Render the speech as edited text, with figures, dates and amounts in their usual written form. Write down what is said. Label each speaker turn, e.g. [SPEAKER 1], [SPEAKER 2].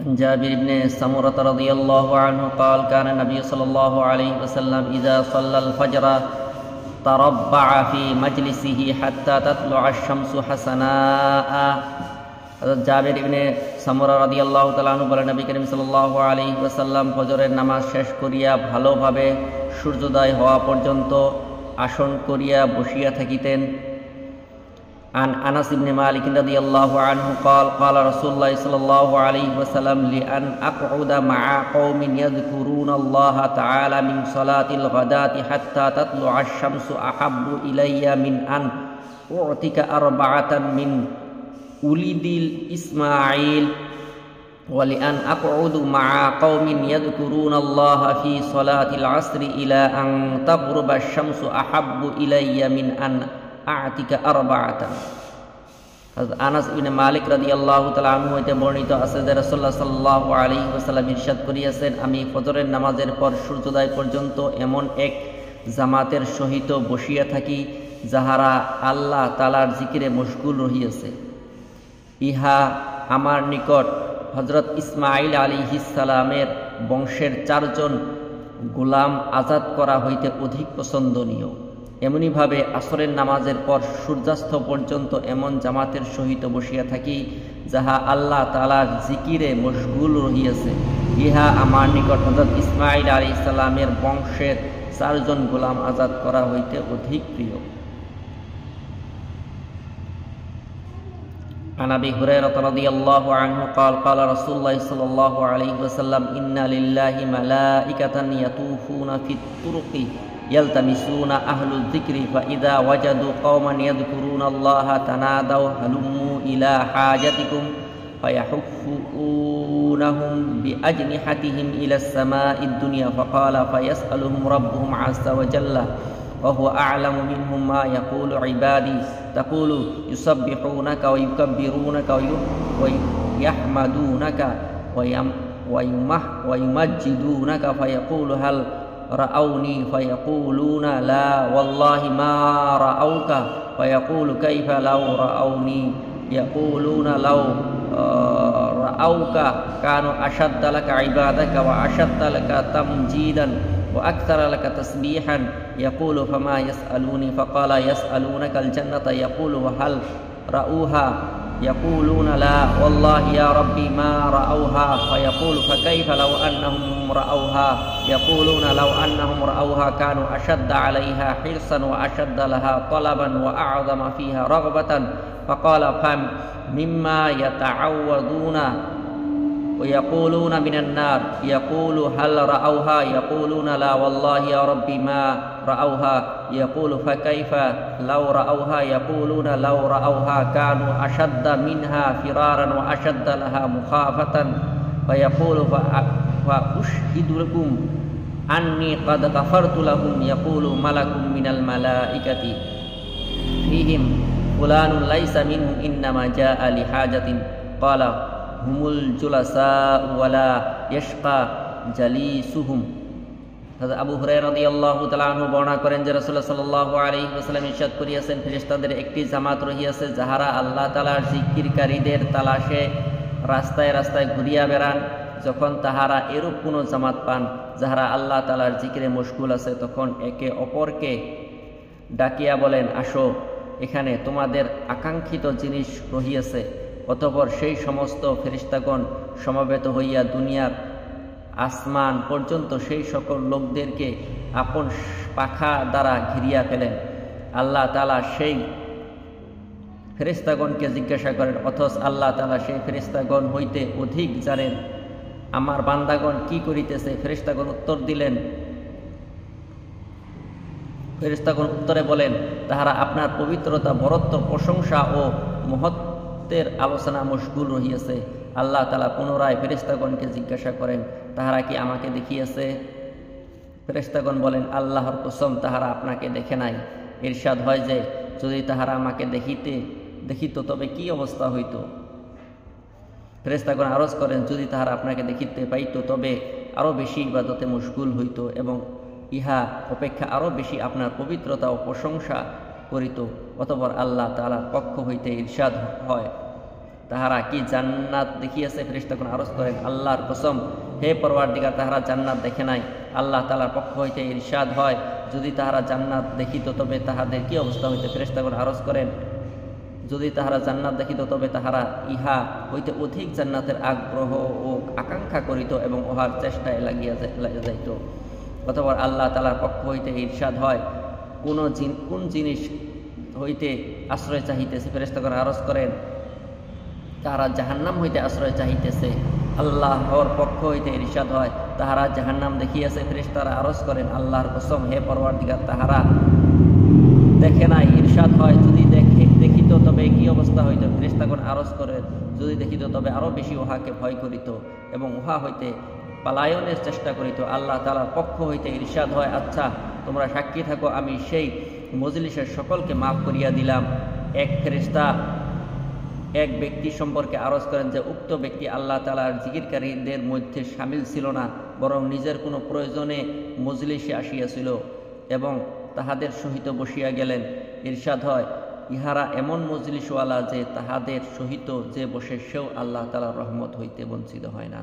[SPEAKER 1] جابر بن سمرة رضي الله عنه قال كان النبي صلى الله عليه وسلم إذا صلى الفجر تربع في مجلسه حتى تطلع الشمس حسناء। জাবির ইবনে সামরা রাদিয়াল্লাহু তাআলা আনহু বলেন, নবী করিম সাল্লাল্লাহু আলাইহি ওয়াসাল্লাম ফজরের নামাজ শেষ করিয়া ভালোভাবে সূর্যোদয় হওয়া পর্যন্ত আসন করিয়া বসিয়া থাকিতেন। عن أنس بن مالك رضي الله عنه قال قال رسول الله صلى الله عليه وسلم لأن أقعد مع قوم يذكرون الله تعالى من صلاة الغداة حتى تطلع الشمس أحب إلي من أن أعتك أربعة من ولد الإسماعيل ولأن أقعد مع قوم يذكرون الله في صلاة العصر إلى أن تغرب الشمس أحب إلي من أن أعتك أربعة। আনাস ইবনে মালিক রাদিয়াল্লাহু তাআলা আনহু হতে বর্ণিত আছে যে রাসূলুল্লাহ সাল্লাল্লাহু আলাইহি ওয়াসাল্লাম ইরশাদ করিয়াছেন, আমি ফজরের নামাজের পর সূর্যোদয় পর্যন্ত এমন এক জামাতের সহিত বসিয়া থাকি যাহারা আল্লাহ তাআলার জিকিরে মশগুল রহিয়াছে। ইহা আমার নিকট হযরত ইসমাঈল আলাইহিস সালামের বংশের 4 জন গোলাম আজাদ করা হইতে অধিক পছন্দনীয়। এমনিভাবে আসরের নামাজের পর সূর্যাস্ত পর্যন্ত এমন জামাতের সহিত বসিয়া থাকি যাহা আল্লাহ তাআলার জিকিরে মশগুল রহিয়াছে। ইহা আমার নিকট হযরত ইসমাঈল আলাইহিস সালামের বংশের 4 জন গোলাম আজাদ করা হইতে অধিক প্রিয়। عن أبي هريرة رضي الله عنه قال قال رسول الله صلى الله عليه وسلم إن لله ملائكة يطوفون في الطرق يلتمسون أهل الذكر فإذا وجدوا قوما يذكرون الله تنادوا هلموا إلى حاجتكم فيحفونهم بأجنحتهم إلى السماء الدنيا فقال فيسألهم ربهم عز وجل وهو أعلم منهم ما يقول عبادي تقول يسبحونك ويكبرونك ويحمدونك ويمجدونك فيقول هل رأوني فيقولون لا والله ما رأوك فيقول كيف لو رأوني يقولون لو رأوك كانوا أشد لك عبادك وأشد لك تمجيدا وأكثر لك تسبيحا يقول فما يسألوني فقال يسألونك الجنة يقول وهل رأوها يقولون لا والله يا ربي ما رأوها فيقول فكيف لو أنهم رأوها يقولون لو أنهم رأوها كانوا أشد عليها حرصا وأشد لها طلبا وأعظم فيها رغبة فقال فمما يتعوذون ويقولون من النار يقول هل رأوها يقولون لا والله يا ربي ما رأوها يقول فكيف لو رأوها يقولون لو رأوها كانوا أشد منها فرارا وأشد لها مخافة فيقول فأشهدكم أني قد غفرت لهم يقول ملك من الملائكة فيهم فلان ليس منهم إنما جاء لحاجة قال হুমুল জুলাসা ওয়ালা ইয়াশকা জালিসুহুম। হযরত আবু হুরায়রা রাদিয়াল্লাহু তাআলা আনহু বর্ণনা করেন যে রাসূলুল্লাহ সাল্লাল্লাহু আলাইহি ওয়াসাল্লাম ইরশাদ করিয়াছেন, ফেরেশতাদের একটি জামাত রহিয়াছে যাহারা আল্লাহ তাআলার জিকিরকারীদের তালাশে রাস্তায় রাস্তায় ঘুরিয়া বেড়ান। যখন তাহারা এরূপ কোনো জামাত পান যাহারা আল্লাহ তাআলার জিকিরে মশগুল আছে, তখন একে অপরকে ডাকিয়া বলেন, আসো, এখানে তোমাদের আকাঙ্ক্ষিত জিনিস রহিয়াছে। অতঃপর সেই সমস্ত ফেরেশতাগণ সমবেত হইয়া দুনিয়ার আসমান পর্যন্ত সেই সকল লোকদেরকে আপন পাখা দ্বারা ঘিরিয়া ফেলেন। আল্লাহ তাআলা সেই ফেরেশতাগণকে জিজ্ঞাসা করেন, অথচ আল্লাহ তাআলা সেই ফেরেশতাগণ হইতে অধিক জানেন, আমার বান্দাগণ কি করিতেছে। ফেরেশতাগণ উত্তর দিলেন, ফেরেশতাগণ উত্তরে বলেন, তাহারা আপনার পবিত্রতা, বরত্ব, প্রশংসা ও মহত্বের আলোচনা মশগুল রহিয়াছে। আল্লাহ তাআলা পুনরায় ফেরেশতাগণকে জিজ্ঞাসা করেন, তাহারা কি আমাকে দেখিয়াছে? ফেরেশতাগণ বলেন, আল্লাহর কসম, তাহারা আপনাকে দেখে নাই। ইরশাদ হয় যে, যদি তাহারা আমাকে দেখিত তবে কি অবস্থা হইত? ফেরেশতাগণ আরজ করেন, যদি তাহারা আপনাকে দেখিতে পাইত তবে আরও বেশি ইবাদতে মশগুল হইত এবং ইহা অপেক্ষা আরও বেশি আপনার পবিত্রতা ও প্রশংসা করিত। অতঃপর আল্লাহ তাআলার পক্ষ হইতে ইরশাদ হয়, তাহারা কি জান্নাত দেখিয়াছে? ফেরেশতাগণ আরজ করেন, আল্লাহর কসম, হে পরওয়ারদিগার, তাহারা জান্নাত দেখে নাই। আল্লাহ তাআলার পক্ষ হইতে ইরশাদ হয়, যদি তাহারা জান্নাত দেখিত তবে তাহাদের কি অবস্থা হইতে? ফেরেশতাগণ আরজ করেন, যদি তাহারা জান্নাত দেখিত তবে তাহারা ইহা হইতে অধিক জান্নাতের আগ্রহ ও আকাঙ্ক্ষা করিত এবং উহার চেষ্টায় লাগিয়া যাইত। অথবা আল্লাহ তাআলার পক্ষ হইতে ইরশাদ হয়, কোন জিনিস হইতে আশ্রয় চাহিতেছে? ফেরেশতাগণ আরজ করেন, তাহারা জাহান্নাম হইতে আশ্রয় চাহিতেছে। আল্লাহর পক্ষ হইতে ইরশাদ হয়, তাহারা জাহান্নাম দেখিয়াছে। ফেরেশতারা আরজ করেন, আল্লাহর কসম, হে পরওয়ারদিগার, তাহারা দেখে নাই। ইরশাদ হয়, যদি দেখিত তবে কি অবস্থা হইত? ফেরেশতাগণ আরজ করেন, যদি দেখিত তবে আরো বেশি উহাকে ভয় করিত এবং উহা হইতে পালায়নের চেষ্টা করিত। আল্লাহ তাআলার পক্ষ হইতে ইরশাদ হয়, আচ্ছা তোমরা সাক্ষী থাকো, আমি সেই মজলিসের সকলকে মাফ করিয়া দিলাম। এক ফেরেশতা এক ব্যক্তি সম্পর্কে আরজ করেন যে উক্ত ব্যক্তি আল্লাহ তাআলার জিকিরকারীদের মধ্যে শামিল ছিল না, বরং নিজের কোনো প্রয়োজনে মজলিসে আসিয়াছিল এবং তাহাদের সহিত বসিয়া গেলেন। ইরশাদ হয়, ইহারা এমন মজলিসওয়ালা যে তাহাদের সহিত যে বসে সেও আল্লাহ তাআলার রহমত হইতে বঞ্চিত হয় না।